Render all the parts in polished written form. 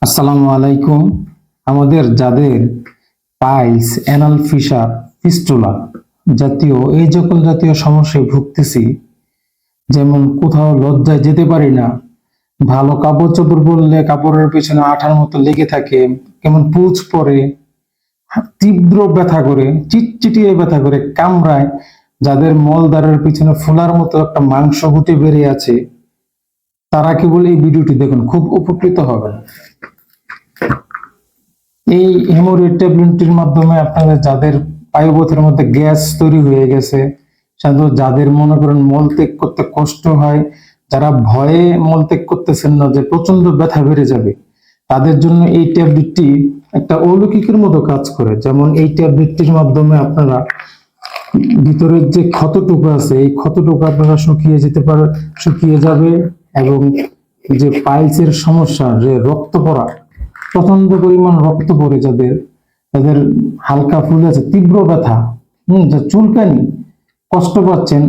আসসালামু আলাইকুম। আমাদের যাদের পাইলস, অ্যানাল ফিসার, ফিস্টুলা জাতীয় এই সকল জাতীয় সমস্যায় ভুগতেছি, যেমন কোথাও লজ্জায় যেতে পারি না, ভালো কাপড় চোপড় পরলে কাপড়ের পিছনে আঠার মতো লেগে থাকে, কেমন পুঁজ পড়ে, তীব্র ব্যথা করে, চিটচিটিয়ে ব্যথা করে, কামড়ায়, যাদের মলদ্বারের পিছনে ফোলার মতো একটা মাংস গুটি বেরিয়ে আছে, তারা কেবল এই ভিডিওটি দেখুন, খুব উপকৃত হবেন। এই হেমোরয়েড ট্যাবলেটটির মাধ্যমে আপনাদের যাদের পায়ুপথের মধ্যে গ্যাস তৈরি হয়ে গেছে, সাধারণত যাদের মনে করেন মলত্যাগ করতে কষ্ট হয়, যারা ভয়ে মলত্যাগ করতেছেন না যে প্রচন্ড ব্যথা বেড়ে যাবে, তাদের জন্য এই ট্যাবলেটটি একটা অলৌকিকের মতো কাজ করে। যেমন এই ট্যাবলেটটির মাধ্যমে আপনারা ভিতরের যে ক্ষতটুকু আছে, এই ক্ষতটুকু আপনারা শুকিয়ে যাবে, এবং যে পাইলসের সমস্যা, যে রক্ত পড়া, প্রচন্ড পরিমাণ রক্ত পড়ে যাদের, তাদের হালকা ফুলে আছে, তীব্র ব্যথা, যা চুলকানি, কষ্ট পাচ্ছেন,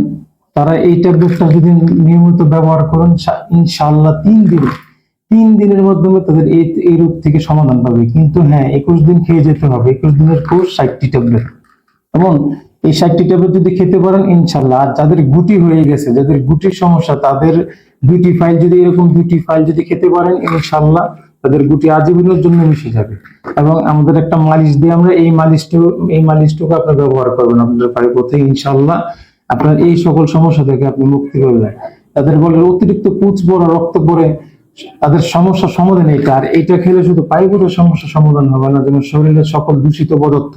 তারা এই ট্যাবলেটটা যদি নিয়মিত ব্যবহার করেন, ইনশাআল্লাহ 3 দিনের মাধ্যমে তাদের এই রোগ থেকে সমাধান পাবে। কিন্তু হ্যাঁ, 21 দিন খেয়ে যেতে হবে। 21 দিনের কোর্স, 60টি ট্যাবলেট। এবং এই 60টি ট্যাবলেট যদি খেতে পারেন ইনশাআল্লাহ, যাদের গুটি হয়ে গেছে, যাদের গুটির সমস্যা, তাদের দুইটি ফাইল যদি খেতে পারেন ইনশাআল্লাহ, তাদের গুটি আজীবনের জন্য মিশে যাবে। এবং আমাদের একটা মালিশ দিয়ে আমরা এই মালিশটুকু আপনি ব্যবহার করবেন আপনাদের পায়ুপথে, ইনশাআল্লাহ আপনার এই সকল সমস্যা থেকে আপনি মুক্তি পাবেন। তাদের বলে অতিরিক্ত পুঁজ পড়া, রক্ত পড়ে, তাদের সমস্যার সমাধান এটা। আর এটা খেলে শুধু পায়ুপথের সমস্যার সমাধান হবে না, যেমন শরীরের সকল দূষিত পদার্থ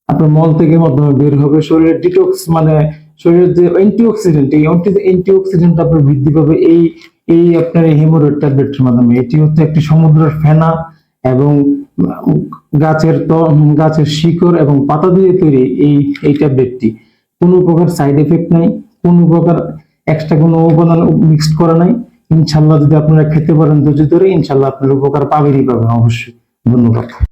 আপনার মল থেকে মাধ্যমে বের হবে, শরীরের ডিটক্স, মানে শরীরের যে অ্যান্টিঅক্সিডেন্ট, এই অ্যান্টিঅক্সিডেন্ট আপনার বৃদ্ধি পাবে এই আপনার এই হেমোরয়েড ট্যাবলেটের মাধ্যমে। এটি হচ্ছে একটি সমুদ্রের ফেনা এবং গাছের শিকড় এবং পাতা দিয়ে তৈরি এই ট্যাবলেটটি। কোনো প্রকার সাইড এফেক্ট নাই, কোনো প্রকার এক্সট্রা কোনো উপাদান মিক্সড করা নাই। ইনশাআল্লাহ যদি আপনারা খেতে পারেন ধৈর্য ধরে, ইনশাআল্লাহ আপনার উপকার পাবেনই পাবেন অবশ্যই। ধন্যবাদ।